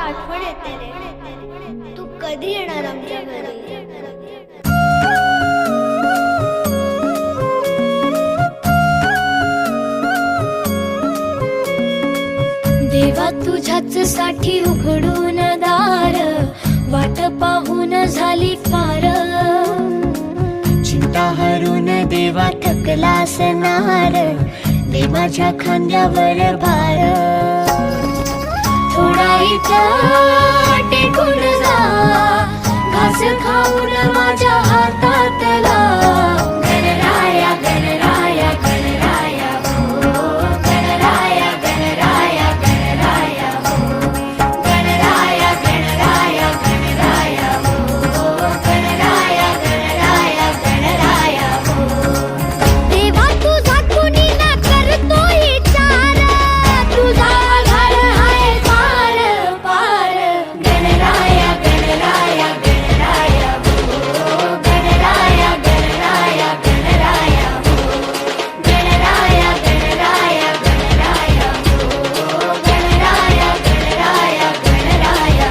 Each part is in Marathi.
आठवण येते रे. तू कधी येणार आमच्या घरी? देवा तुझ्याच साठी उघडून दार, वाट पाहून झाली फार. चिंता हरून देवा थकला असणार, दे माझ्या खांद्यावर भार. थोडा इथं टेकून जा, घास खाऊन माझ्या हातातला. गणराया गणराया गणराया हो, गणराया गणराया गणराया हो, गणराया गणराया गणराया हो, गणराया गणराया गणराया हो. देवा तुझा कुणी ना करतो विचार, तुझा आधार आहे पार पार. गणराया गणराया गणराया हो, गणराया गणराया गणराया हो, गणराया गणराया गणराया हो, गणराया गणराया गणराया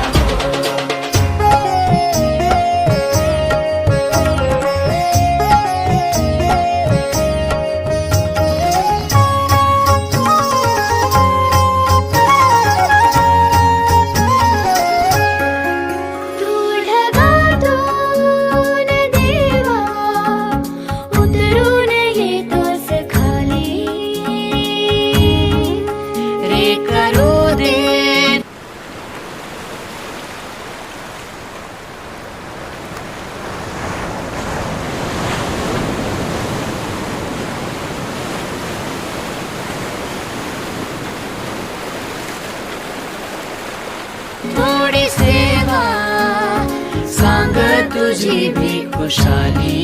तू ढगातून देवा उतरून येतोस खाली. रे करू दे थोडी सेवा, सांग तुझी भी खुशाली.